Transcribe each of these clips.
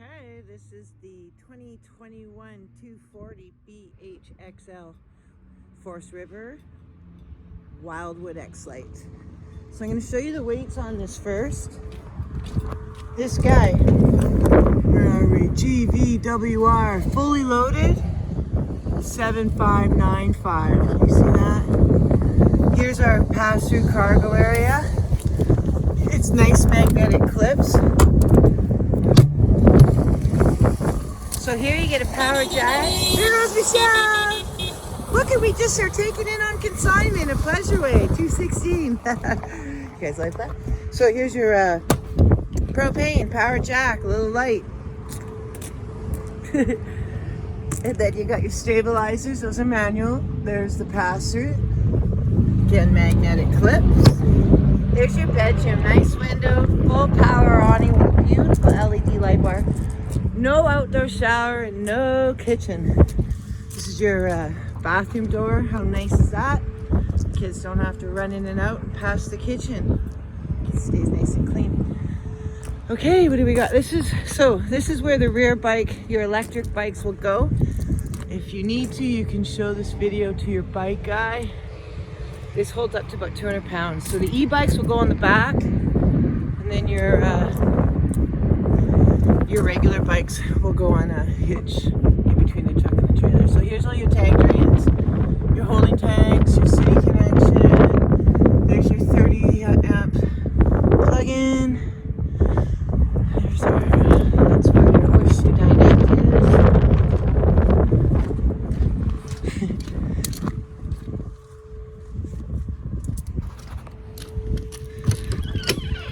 Okay, this is the 2021 240 BHXL Force River Wildwood X-Lite. So I'm going to show you the weights on this first. This guy, where are we? GVWR, fully loaded, 7595. You see that? Here's our pass-through cargo area. It's nice magnetic clips. So here you get a power jack. There goes Michelle! Look at, we just are taking in on consignment a Pleasureway 216. You guys like that? So here's your propane power jack, a little light. And then you got your stabilizers, those are manual. There's the pass-through. Again, magnetic clips. There's your bedroom, nice window, full power awning with beautiful LED light bar. No outdoor shower and no kitchen. This is your bathroom door. How nice is that? Kids don't have to run in and out and past the kitchen. It stays nice and clean. Okay, what do we got? This is where the rear bike, your electric bikes will go. If you need to, you can show this video to your bike guy. This holds up to about 200 pounds. So the e-bikes will go on the back, and then your regular bikes will go on a hitch in between the truck and the trailer. So here's all your tag drains, your holding tanks, your city connection. There's your 30 amp plug-in. There's that's where your horseshoe dinette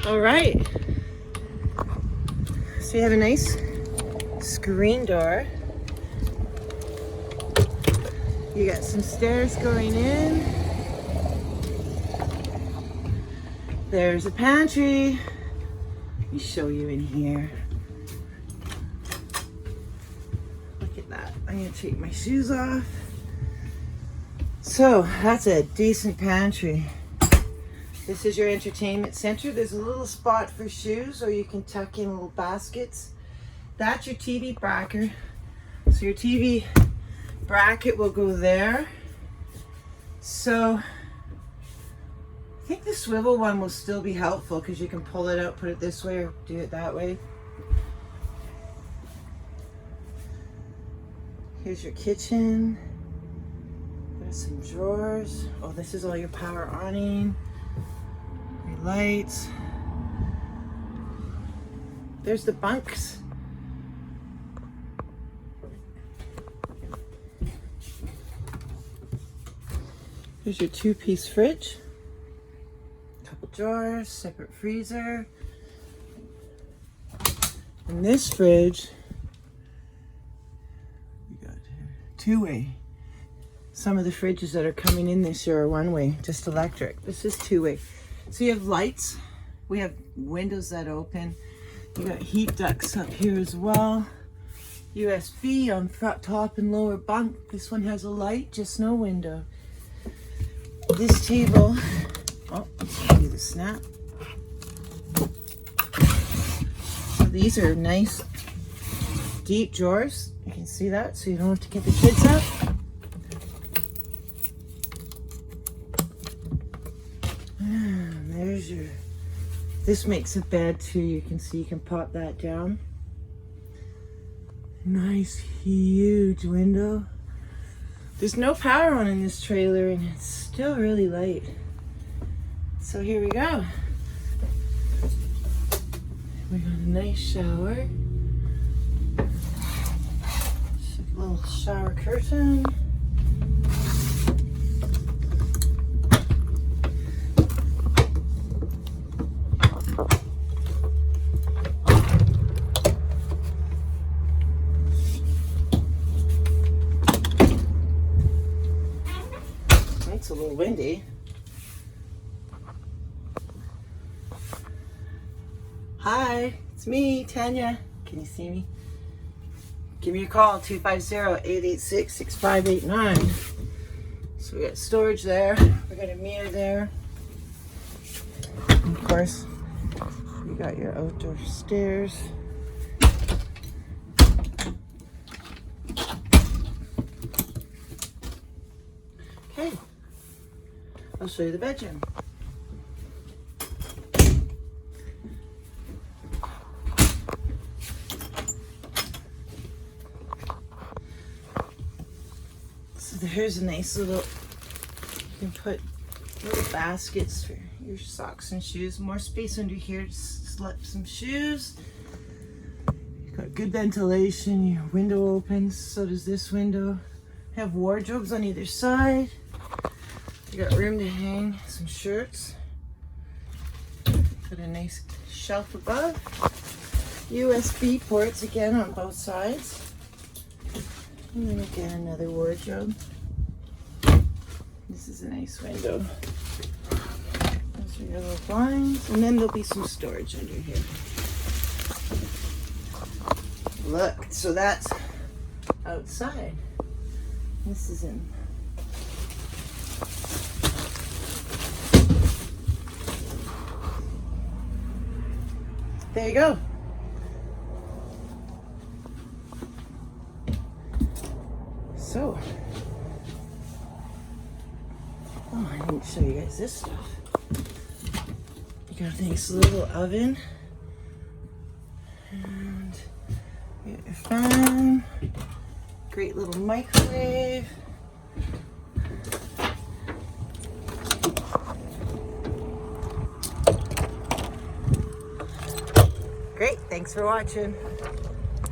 is. All right. So you have a nice screen door. You got some stairs going in. There's a pantry. Let me show you in here. Look at that. I'm gonna take my shoes off. So that's a decent pantry. This is your entertainment center. There's a little spot for shoes, or you can tuck in little baskets. That's your TV bracket. So your TV bracket will go there. So I think the swivel one will still be helpful because you can pull it out, put it this way, or do it that way. Here's your kitchen. There's some drawers. Oh, this is all your power awning. Lights. There's the bunks. Here's your two-piece fridge. Couple drawers, separate freezer. And this fridge, we got two-way. Some of the fridges that are coming in this year are one-way, just electric. This is two-way. So you have lights, we have windows that open, you got heat ducts up here as well, USB on front, top and lower bunk. This one has a light, just no window. This table, oh, let's do the snap. So these are nice deep drawers, you can see that, so you don't have to get the kids up. There's your, this makes a bed too. You can see you can pop that down. Nice huge window. There's no power on in this trailer and it's still really light. So here we go. We got a nice shower. Just a little shower curtain. It's a little windy. Hi, it's me, Tanya. Can you see me? Give me a call, 250-886-6589. So we got storage there. We got a mirror there. And of course, you got your outdoor stairs. I'll show you the bedroom. So there's a nice little, you can put little baskets for your socks and shoes. More space under here to slip some shoes. You've got good ventilation. Your window opens, so does this window. Have wardrobes on either side. You got room to hang some shirts. Got a nice shelf above. USB ports again on both sides. And then again another wardrobe. This is a nice window. Those are your little blinds. And then there'll be some storage under here. Look, so that's outside. This is in. There you go. So, oh, I didn't show you guys this stuff. You got a nice little oven. And you got your fan. Great little microwave. Great, thanks for watching.